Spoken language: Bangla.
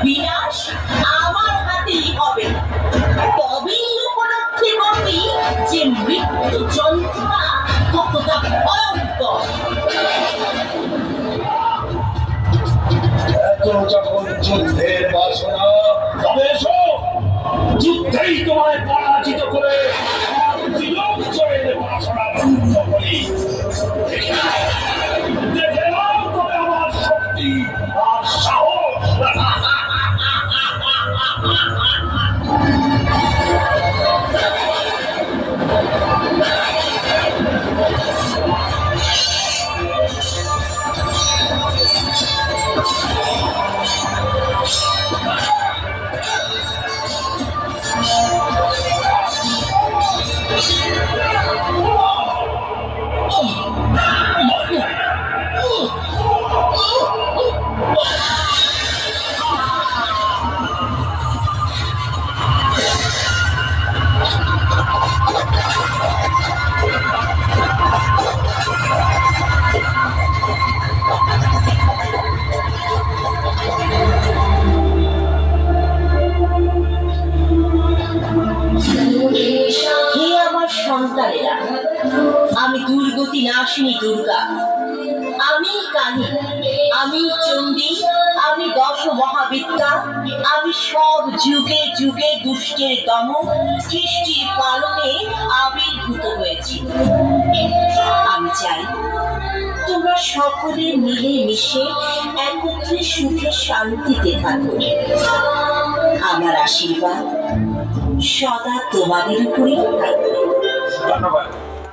বিনাশ আমার হাতেই হবে। তবেই উপলব্ধি করবি যে মৃত্যু যন্ত্রণা কতটা ভয়ঙ্কর। এত যখন যুদ্ধের বাসনা, তবে এসো, যুদ্ধেই তোমায় পরাজিত করে আমার ত্রিলোকজয়ের বাসনা পূর্ণ করি। দেখে নাও তবে আমার শক্তি আর সাহস। হে আমার সন্তানেরা, আমি দুর্গতি নাশিনী দুর্গা, আমি কালী, আমি চণ্ডী, আমি দশ মহাবিদ্যা, আমি সব যুগে যুগে দুষ্টের দমন সৃষ্টির পালনে আবির্ভূত হয়েছি। আমি চাই তোমরা সকলে মিলে মিশে একত্রে সুখে শান্তিতে থাকো। আমার আশীর্বাদ সদা তোমাদের উপরেই থাকবে। ধন্যবাদ।